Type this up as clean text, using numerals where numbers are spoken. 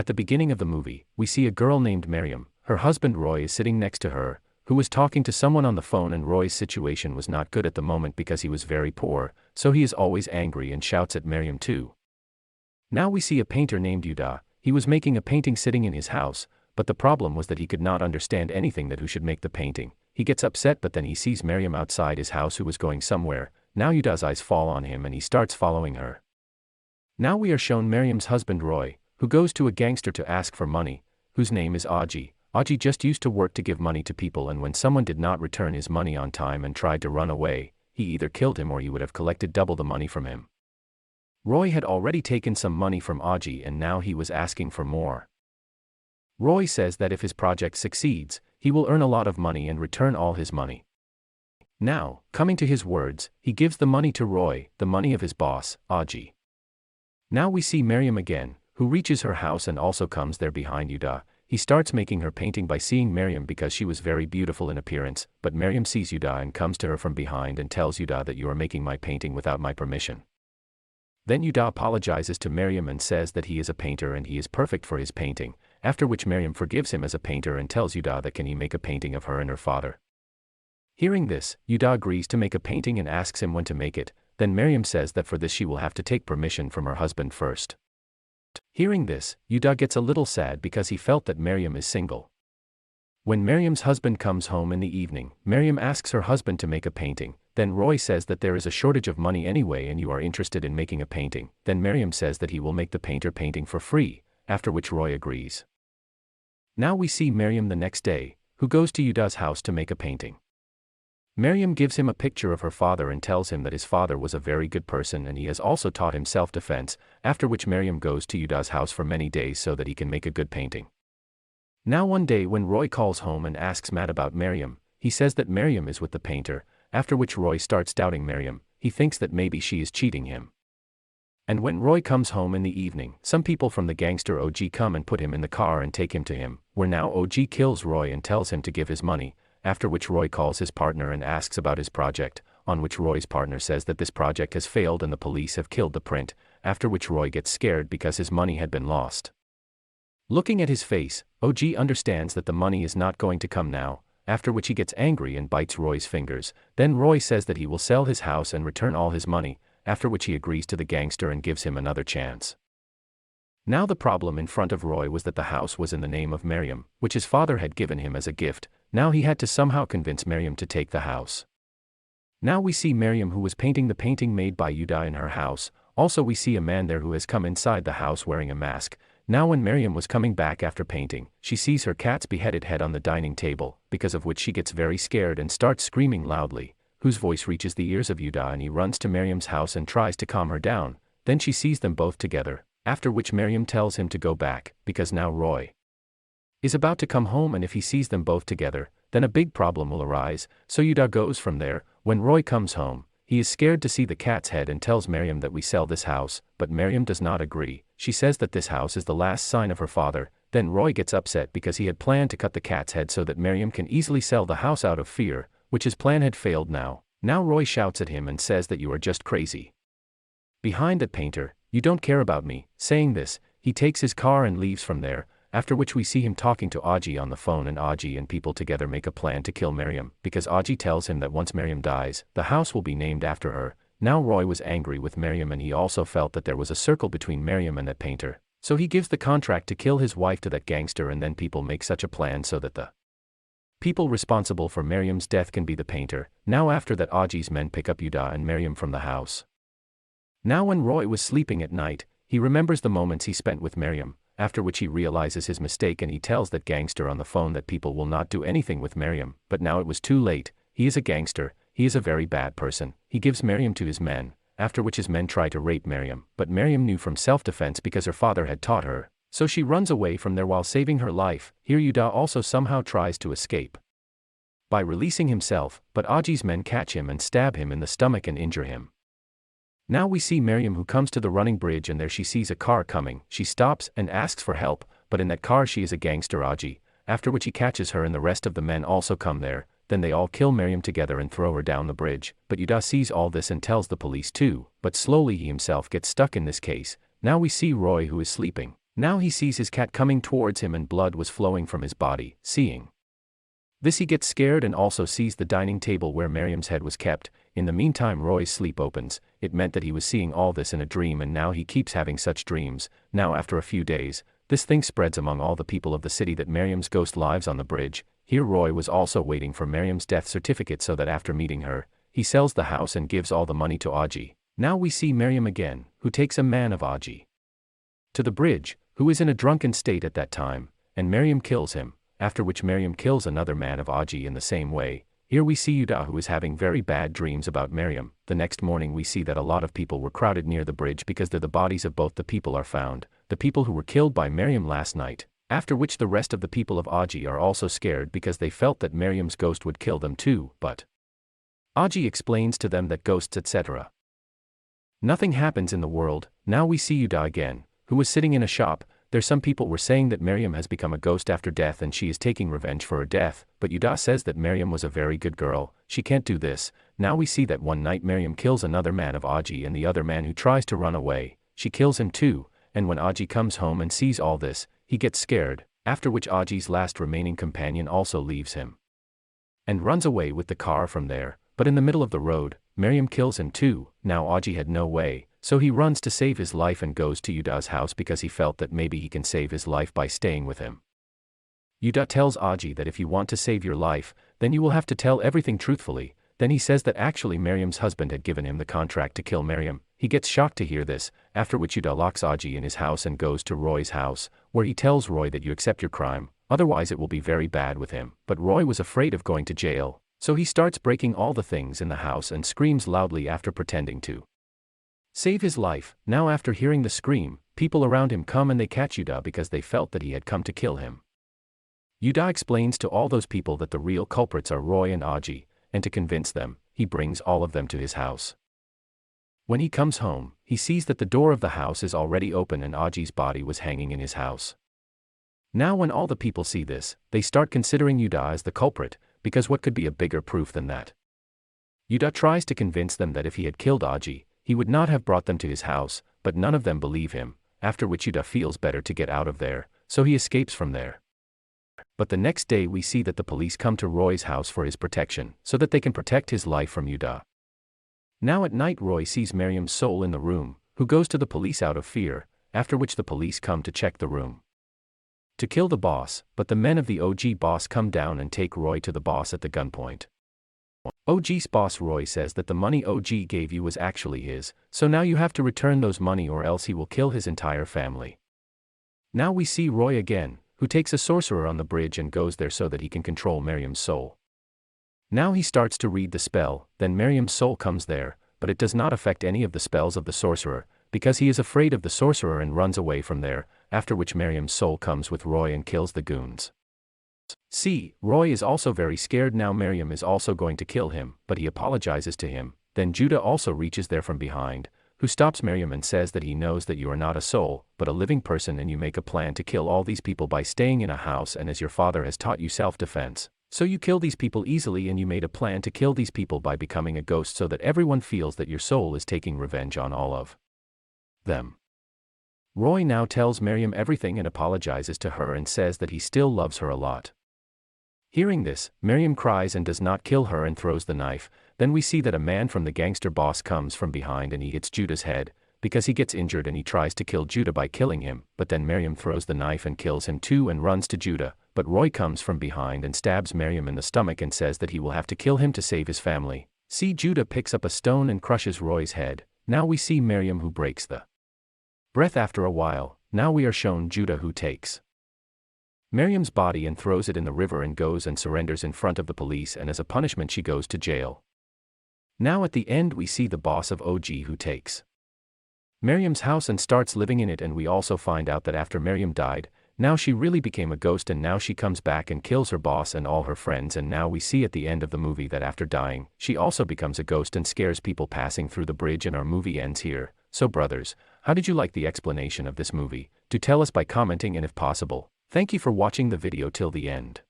At the beginning of the movie, we see a girl named Miriam. Her husband Roy is sitting next to her, who was talking to someone on the phone, and Roy's situation was not good at the moment because he was very poor, so he is always angry and shouts at Miriam too. Now we see a painter named Yuda. He was making a painting sitting in his house, but the problem was that he could not understand anything that who should make the painting. He gets upset, but then he sees Miriam outside his house who was going somewhere. Now Yuda's eyes fall on him and he starts following her. Now we are shown Miriam's husband Roy, who goes to a gangster to ask for money, whose name is Aji. Aji just used to work to give money to people, and when someone did not return his money on time and tried to run away, he either killed him or he would have collected double the money from him. Roy had already taken some money from Aji and now he was asking for more. Roy says that if his project succeeds, he will earn a lot of money and return all his money. Now, coming to his words, he gives the money to Roy, the money of his boss, Aji. Now we see Miriam again, who reaches her house and also comes there behind Yuda. He starts making her painting by seeing Miriam because she was very beautiful in appearance, but Miriam sees Yuda and comes to her from behind and tells Yuda that you are making my painting without my permission. Then Yuda apologizes to Miriam and says that he is a painter and he is perfect for his painting, after which Miriam forgives him as a painter and tells Yuda that can he make a painting of her and her father. Hearing this, Yuda agrees to make a painting and asks him when to make it. Then Miriam says that for this she will have to take permission from her husband first. Hearing this, Yuda gets a little sad because he felt that Miriam is single. When Miriam's husband comes home in the evening, Miriam asks her husband to make a painting. Then Roy says that there is a shortage of money anyway and you are interested in making a painting. Then Miriam says that he will make the painter painting for free, after which Roy agrees. Now we see Miriam the next day, who goes to Yuda's house to make a painting. Miriam gives him a picture of her father and tells him that his father was a very good person and he has also taught him self-defense, after which Miriam goes to Yuda's house for many days so that he can make a good painting. Now one day when Roy calls home and asks Matt about Miriam, he says that Miriam is with the painter, after which Roy starts doubting Miriam. He thinks that maybe she is cheating him. And when Roy comes home in the evening, some people from the gangster OG come and put him in the car and take him to him, where now OG kills Roy and tells him to give his money, after which Roy calls his partner and asks about his project, on which Roy's partner says that this project has failed and the police have killed the print, after which Roy gets scared because his money had been lost. Looking at his face, OG understands that the money is not going to come now, after which he gets angry and bites Roy's fingers. Then Roy says that he will sell his house and return all his money, after which he agrees to the gangster and gives him another chance. Now the problem in front of Roy was that the house was in the name of Miriam, which his father had given him as a gift. Now he had to somehow convince Miriam to take the house. Now we see Miriam who was painting the painting made by Yuda in her house. Also we see a man there who has come inside the house wearing a mask. Now when Miriam was coming back after painting, she sees her cat's beheaded head on the dining table, because of which she gets very scared and starts screaming loudly, whose voice reaches the ears of Yuda and he runs to Miriam's house and tries to calm her down. Then she sees them both together, after which Miriam tells him to go back, because now Roy is about to come home and if he sees them both together, then a big problem will arise, so Yuda goes from there. When Roy comes home, he is scared to see the cat's head and tells Miriam that we sell this house, but Miriam does not agree. She says that this house is the last sign of her father. Then Roy gets upset because he had planned to cut the cat's head so that Miriam can easily sell the house out of fear, which his plan had failed now. Now Roy shouts at him and says that you are just crazy. Behind that painter, you don't care about me. Saying this, he takes his car and leaves from there, after which we see him talking to Aji on the phone and Aji and people together make a plan to kill Miriam, because Aji tells him that once Miriam dies, the house will be named after her. Now Roy was angry with Miriam and he also felt that there was a circle between Miriam and that painter, so he gives the contract to kill his wife to that gangster and then people make such a plan so that the people responsible for Miriam's death can be the painter. Now after that Aji's men pick up Yuda and Miriam from the house. Now when Roy was sleeping at night, he remembers the moments he spent with Miriam, after which he realizes his mistake and he tells that gangster on the phone that people will not do anything with Miriam, but now it was too late. He is a gangster, he is a very bad person. He gives Miriam to his men, after which his men try to rape Miriam, but Miriam knew from self-defense because her father had taught her, so she runs away from there while saving her life. Here Yuda also somehow tries to escape by releasing himself, but Aji's men catch him and stab him in the stomach and injure him. Now we see Miriam who comes to the running bridge and there she sees a car coming. She stops and asks for help, but in that car she is a gangster Aji, after which he catches her and the rest of the men also come there. Then they all kill Miriam together and throw her down the bridge, but Yuda sees all this and tells the police too, but slowly he himself gets stuck in this case. Now we see Roy who is sleeping. Now he sees his cat coming towards him and blood was flowing from his body. Seeing this, he gets scared and also sees the dining table where Miriam's head was kept. In the meantime, Roy's sleep opens. It meant that he was seeing all this in a dream and now he keeps having such dreams. Now after a few days, this thing spreads among all the people of the city that Miriam's ghost lives on the bridge. Here Roy was also waiting for Miriam's death certificate so that after meeting her, he sells the house and gives all the money to Aji. Now we see Miriam again, who takes a man of Aji to the bridge, who is in a drunken state at that time, and Miriam kills him, after which Miriam kills another man of Aji in the same way. Here we see Yuda, who is having very bad dreams about Miriam. The next morning we see that a lot of people were crowded near the bridge because there the bodies of both the people are found, the people who were killed by Miriam last night, after which the rest of the people of Aji are also scared because they felt that Miriam's ghost would kill them too, but Aji explains to them that ghosts etc. nothing happens in the world. Now we see Yuda again, who was sitting in a shop. There some people were saying that Miriam has become a ghost after death and she is taking revenge for her death, but Yuda says that Miriam was a very good girl, she can't do this. Now we see that one night Miriam kills another man of Aji and the other man who tries to run away, she kills him too, and when Aji comes home and sees all this, he gets scared, after which Aji's last remaining companion also leaves him and runs away with the car from there, but in the middle of the road, Miriam kills him too. Now Aji had no way, so he runs to save his life and goes to Yuda's house because he felt that maybe he can save his life by staying with him. Yuda tells Aji that if you want to save your life, then you will have to tell everything truthfully. Then he says that actually Miriam's husband had given him the contract to kill Miriam. He gets shocked to hear this, after which Yuda locks Aji in his house and goes to Roy's house, where he tells Roy that you accept your crime, otherwise it will be very bad with him. But Roy was afraid of going to jail, so he starts breaking all the things in the house and screams loudly after pretending to save his life. Now after hearing the scream, people around him come and they catch Yuda because they felt that he had come to kill him. Yuda explains to all those people that the real culprits are Roy and Aji, and to convince them, he brings all of them to his house. When he comes home, he sees that the door of the house is already open and Aji's body was hanging in his house. Now when all the people see this, they start considering Yuda as the culprit, because what could be a bigger proof than that? Yuda tries to convince them that if he had killed Aji, he would not have brought them to his house, but none of them believe him, after which Yuda feels better to get out of there, so he escapes from there. But the next day we see that the police come to Roy's house for his protection, so that they can protect his life from Yuda. Now at night Roy sees Miriam's soul in the room, who goes to the police out of fear, after which the police come to check the room to kill the boss, but the men of the OG boss come down and take Roy to the boss at the gunpoint. OG's boss Roy says that the money OG gave you was actually his, so now you have to return those money or else he will kill his entire family. Now we see Roy again, who takes a sorcerer on the bridge and goes there so that he can control Miriam's soul. Now he starts to read the spell, then Miriam's soul comes there, but it does not affect any of the spells of the sorcerer, because he is afraid of the sorcerer and runs away from there, after which Miriam's soul comes with Roy and kills the goons. See, Roy is also very scared now. Miriam is also going to kill him, but he apologizes to him. Then Judah also reaches there from behind, who stops Miriam and says that he knows that you are not a soul, but a living person, and you make a plan to kill all these people by staying in a house, and as your father has taught you self-defense, so you kill these people easily, and you made a plan to kill these people by becoming a ghost so that everyone feels that your soul is taking revenge on all of them. Roy now tells Miriam everything and apologizes to her and says that he still loves her a lot. Hearing this, Miriam cries and does not kill her and throws the knife. Then we see that a man from the gangster boss comes from behind and he hits Judah's head, because he gets injured and he tries to kill Judah by killing him, but then Miriam throws the knife and kills him too and runs to Judah, but Roy comes from behind and stabs Miriam in the stomach and says that he will have to kill him to save his family. See, Judah picks up a stone and crushes Roy's head. Now we see Miriam who breaks the breath after a while. Now we are shown Judah who takes Miriam's body and throws it in the river and goes and surrenders in front of the police, and as a punishment she goes to jail. Now at the end we see the boss of OG who takes Miriam's house and starts living in it, and we also find out that after Miriam died, now she really became a ghost, and now she comes back and kills her boss and all her friends, and now we see at the end of the movie that after dying, she also becomes a ghost and scares people passing through the bridge, and our movie ends here. So brothers, how did you like the explanation of this movie? Do tell us by commenting, and if possible, thank you for watching the video till the end.